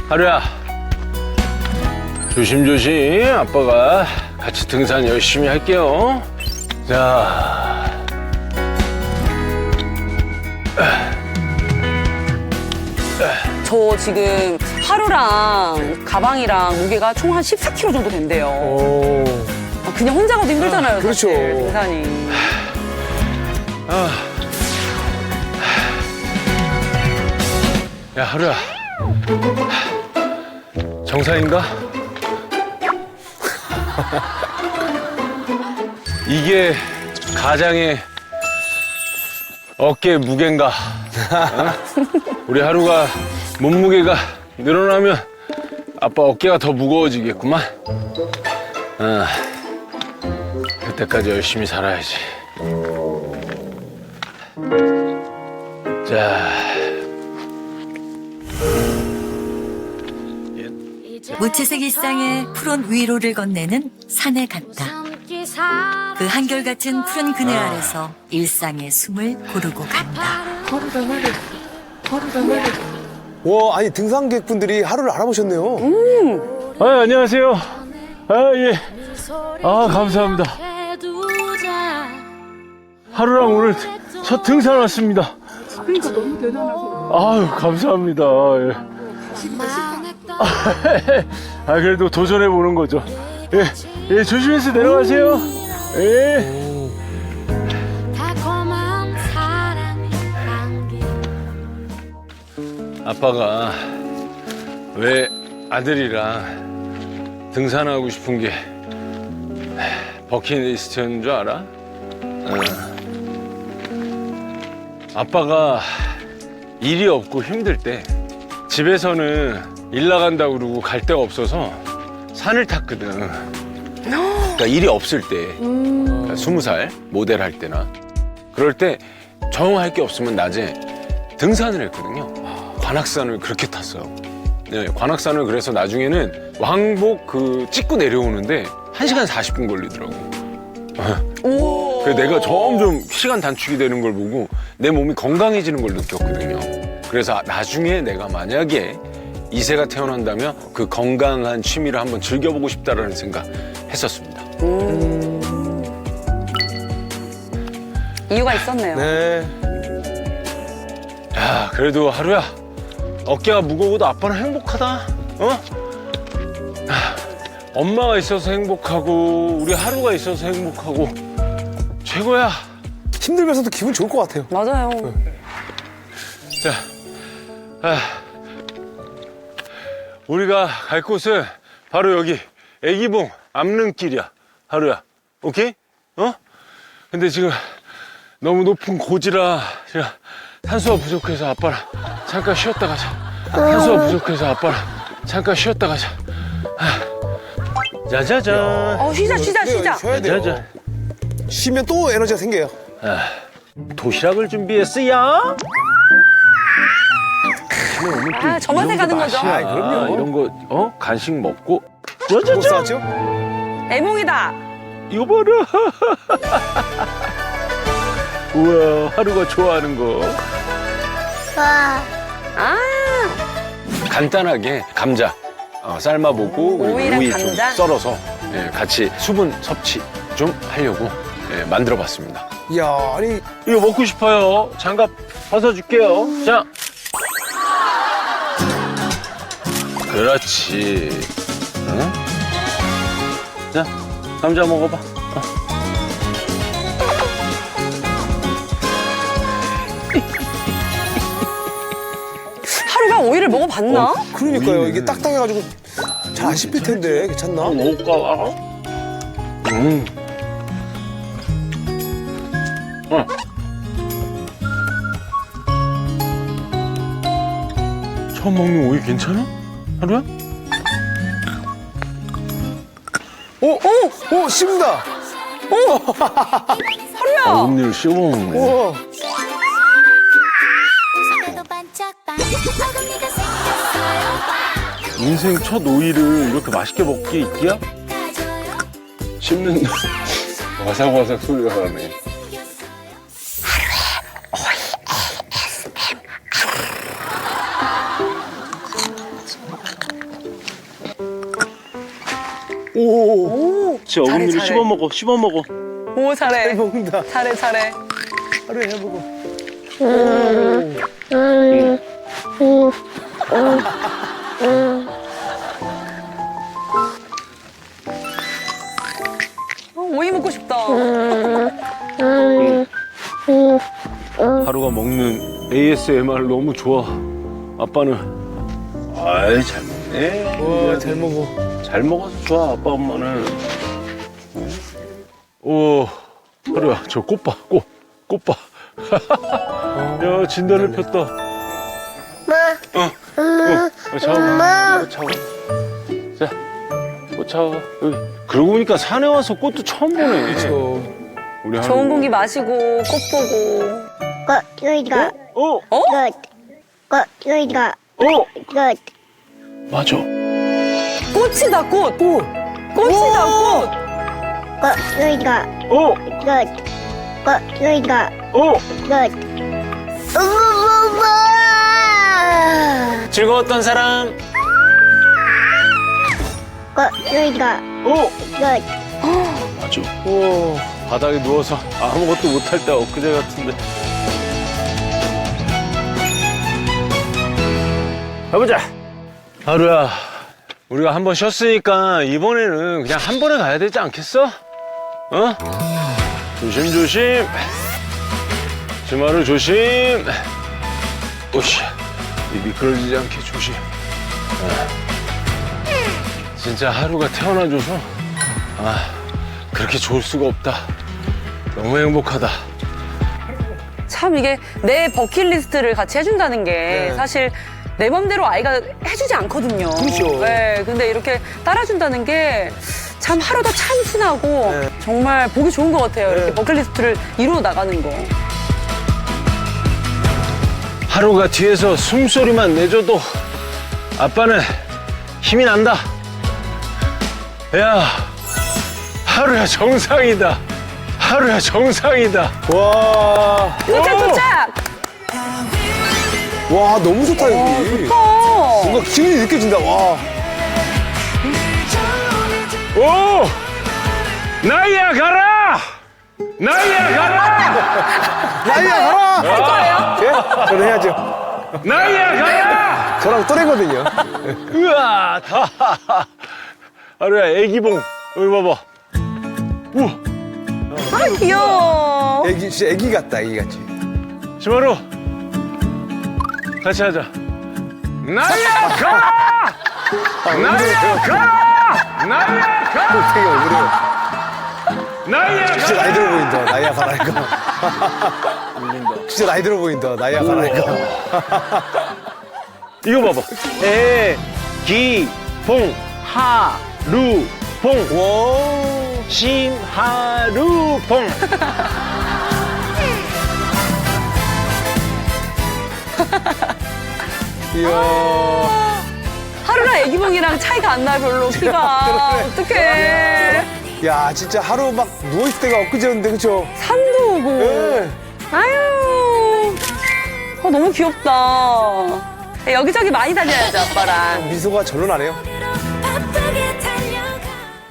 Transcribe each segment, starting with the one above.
하루야, 조심조심 아빠가 같이 등산 열심히 할게요. 자, 저 지금 하루랑 가방이랑 무게가 총 한 14kg 정도 된대요. 아, 그냥 혼자 가도 힘들잖아요. 그렇죠. 사실, 등산이. 야 하루야, 정상인가? 이게 가장의 어깨 무게인가? 어? 우리 하루가 몸무게가 늘어나면 아빠 어깨가 더 무거워지겠구만. 그때까지 열심히 살아야지. 자, 무채색 일상에 푸른 위로를 건네는 산에 갔다. 그 한결같은 푸른 그늘 아래서 일상의 숨을 고르고 간다. 와, 아니 등산객분들이 하루를 알아보셨네요. 아, 안녕하세요. 아, 예. 아, 감사합니다. 하루랑 오늘 첫 등산 왔습니다. 그러니까 너무 대단하세요. 아유, 감사합니다. 예. 아, 그래도 도전해 보는 거죠. 예, 예, 조심해서 내려가세요. 예. 아빠가 왜 아들이랑 등산하고 싶은 게 버킷리스트인 줄 알아? 아빠가 일이 없고 힘들 때 집에서는 일 나간다고 그러고 갈 데가 없어서 산을 탔거든. 그러니까 일이 없을 때, 그러니까 20살 모델 할 때나 그럴 때 정할 게 없으면 낮에 등산을 했거든요. 관악산을 그렇게 탔어요. 네, 관악산을 그래서 나중에는 왕복 찍고 내려오는데 1시간 40분 걸리더라고. 그래서 내가 점점 시간 단축이 되는 걸 보고 내 몸이 건강해지는 걸 느꼈거든요. 그래서 나중에 내가 만약에 2세가 태어난다면 그 건강한 취미를 한번 즐겨보고 싶다라는 생각 했었습니다. 이유가 있었네요. 네. 야, 그래도 하루야, 어깨가 무거워도 아빠는 행복하다. 어? 엄마가 있어서 행복하고 우리 하루가 있어서 행복하고 최고야. 힘들면서도 기분 좋을 것 같아요. 맞아요. 자, 우리가 갈 곳은 바로 여기 애기봉 암릉길이야. 하루야, 오케이? 어? 근데 지금 너무 높은 고지라 제가 산소가 부족해서 아빠랑 잠깐 쉬었다 가자. 산소가 부족해서 아빠랑 잠깐 쉬었다 가자. 짜자잔. 쉬자. 쉬어야 돼요. 짜자잔. 쉬면 또 에너지가 생겨요. 도시락을 준비했어요. 아, 저 맛에 가는 거죠. 아, 그럼요. 이런 거 간식 먹고. 뭐 짜자잔. 싸죠? 애몽이다. 이거 봐라. 우와, 하루가 좋아하는 거. 아, 간단하게 감자 삶아보고 그리고 오이랑 오이 좀 감자? 썰어서 같이 수분 섭취 좀 하려고 만들어봤습니다. 이야, 아니 이거 먹고 싶어요. 장갑 벗어줄게요. 자, 그렇지. 응? 자, 감자 먹어봐. 하루가 오이를 먹어봤나? 그러니까요. 이게 딱딱해가지고 잘 안 씹힐 텐데 괜찮나? 먹을까? 처음 먹는 오이 괜찮아? 하루야? 오, 씹는다. 하루야. 오늘 씹어 먹네. 우와. 인생 첫 오이를 이렇게 맛있게 먹게 있기야? 씹는 와삭와삭 소리가 나네. 오. 진짜 잘해, 어금니로 잘해. 씹어먹어. 오, 잘해. 먹는다. 잘해. 하루에 해보고. 오이 먹고 싶다. 하루가 먹는 ASMR 너무 좋아. 아빠는 아이 잘 먹네. 와, 잘 먹어. 잘 먹어서 좋아. 아빠 엄마는. 오 하루야 저 꽃 봐. 꽃 봐. 야 진달래 폈다. 잡아. 자, 꽃 잡아. 여기. 그러고 보니까 산에 와서 꽃도 처음 보네. 그렇죠. 우리 하루. 좋은 공기 마시고 꽃 보고. 여기가 어? 여기가 어? 맞아. 꽃이다 꽃. 꽃이다 꽃. 여기가 어? 여기가 어? 즐거웠던 사람. 여기가 어? 맞아. 바닥에 누워서 아무것도 못할 때 엊그제 같은데. 가보자. 하루야, 우리가 한 번 쉬었으니까 이번에는 그냥 한 번에 가야 되지 않겠어? 어? 조심. 주말을 조심. 오씨, 이 미끄러지지 않게 조심. 진짜 하루가 태어나줘서 그렇게 좋을 수가 없다. 너무 행복하다. 참 이게 내 버킷리스트를 같이 해준다는 게 사실 내 맘대로 아이가 해주지 않거든요. 그렇죠. 네, 근데 이렇게 따라준다는 게 참 하루도 참 순하고 정말 보기 좋은 것 같아요. 이렇게 버킷리스트를 이루어 나가는 거. 하루가 뒤에서 숨소리만 내줘도 아빠는 힘이 난다. 야, 하루야 정상이다. 와. 도착! 와, 너무 좋다, 여기. 뭔가 기운이 느껴진다, 와. 오! 나이야 가라! 나이야 가라! 나이야, 가라! 예? 저는 해야죠. 나이야 가라! 저랑 또래거든요. 으아! 하루야 애기봉 여기 봐봐. 우와! 아, 귀여워. 진짜 애기 같다, 애기 같지. 시마루 같이 하자. 나이야 가! 나이야 가! 나이야 가! 되게 억울해요. 나이야 진짜 가! 나이 들어 보인다, 나이야 가라니까. 진짜 나이 들어 보인다, 나이야 가라니까. 이거 봐봐. 애기봉 하루봉 와. 심하루봉. 이야. 하루랑 애기봉이랑 차이가 안 나요, 별로 키가. 어떡해. 야, 진짜 하루 막 누워있을 때가 엊그제였는데, 그쵸? 산도 오고. 예. 아유. 너무 귀엽다. 여기저기 많이 다녀야죠, 아빠랑. 미소가 절로 나네요.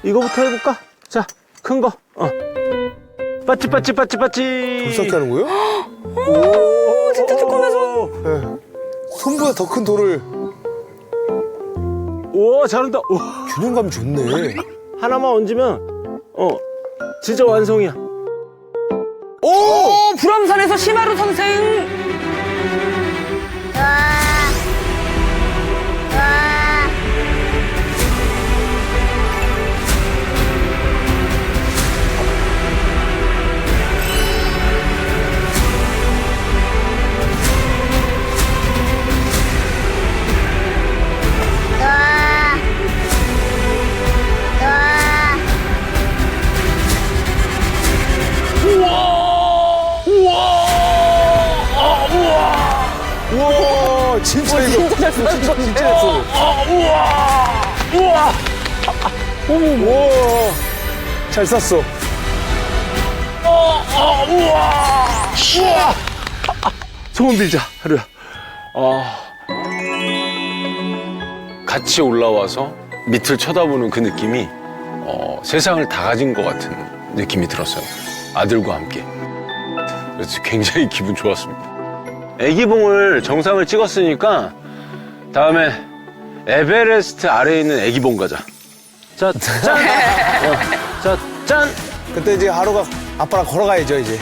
이거부터 해볼까? 자, 큰 거. 빠찌. 불쌍히 하는 거예요? 오, 진짜 조그매 손. 예. 손보다 더 큰 돌을. 오, 잘한다. 오, 균형감이 좋네. 하나만 얹으면, 진짜 완성이야. 오, 불암산에서 시마루 선생. 우와, 진짜 이거. 진짜 잘 쓰는 진짜 잘 써. 우와! 우와. 잘 쐈어. 소금 빌자, 하루야. 같이 올라와서 밑을 쳐다보는 그 느낌이 세상을 다 가진 것 같은 느낌이 들었어요. 아들과 함께. 그래서 굉장히 기분 좋았습니다. 애기봉을 정상을 찍었으니까 다음에 에베레스트 아래에 있는 애기봉 가자. 자, 짠! 자, 짠! 그때 이제 하루가 아빠랑 걸어가야죠, 이제.